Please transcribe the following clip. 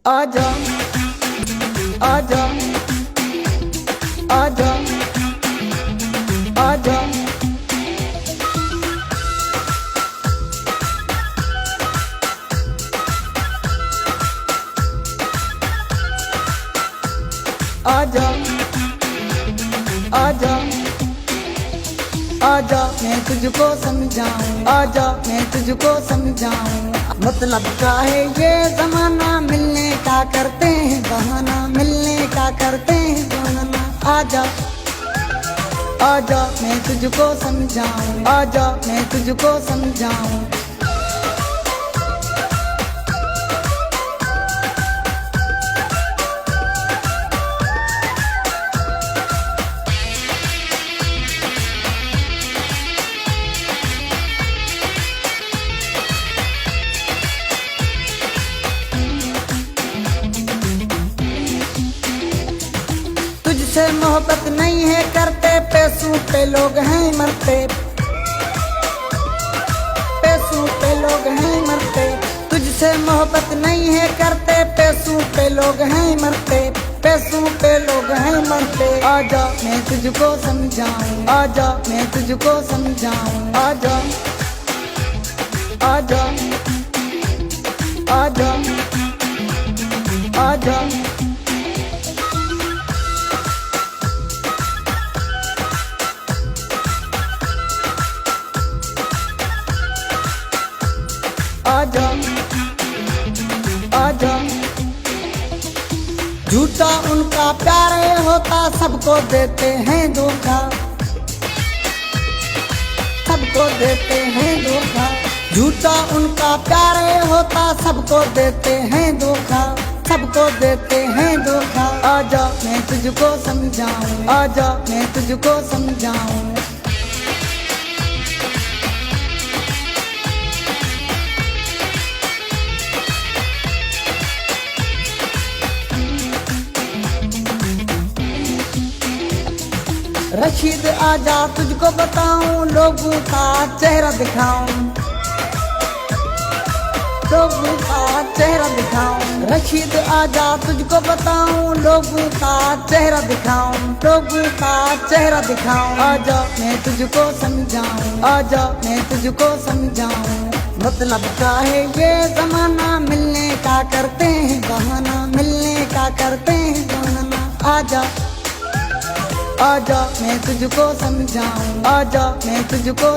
आजा आजा आजा आजा आजा आजा आजा मैं तुझको समझाऊं, आजा मैं तुझको समझाऊं। मतलब क्या है ये जमाना, मिलने का करते हैं बहाना, मिलने का करते हैं बहाना। आजा आजा मैं तुझको समझाऊं, आजा मैं तुझको समझाऊं। तुझसे मोहब्बत नहीं है करते, पैसों पे लोग हैं मरते, पैसों पे लोग हैं मरते। तुझसे मोहब्बत नहीं है करते, पैसों पे लोग हैं मरते, पैसों पे लोग हैं मरते। आजा मैं तुझको समझाऊं, आजा मैं तुझको समझाऊं। आजा आजा आजा आजा आजा आजा। झूठा उनका प्यार होता, सबको देते हैं धोखा, सबको देते हैं धोखा। झूठा उनका प्यार होता, सबको देते हैं धोखा, सबको देते हैं धोखा। आजा मैं तुझको समझाऊं, आजा मैं तुझको समझाऊं। रशीद आजा तुझको बताऊं, लोगों का चेहरा दिखाऊं, लोगों का चेहरा दिखाऊं। रशीद आजा तुझको बताऊं, लोगों का चेहरा दिखाऊं, लोगों का चेहरा दिखाऊं। आजा मैं तुझको समझाऊं, आजा मैं तुझको समझाऊं। मतलब क्या है ये जमाना, मिलने का करते हैं बहाना, मिलने का करते हैं बहाना। आजा आजा मैं तुझको समझाऊं, आजा मैं तुझको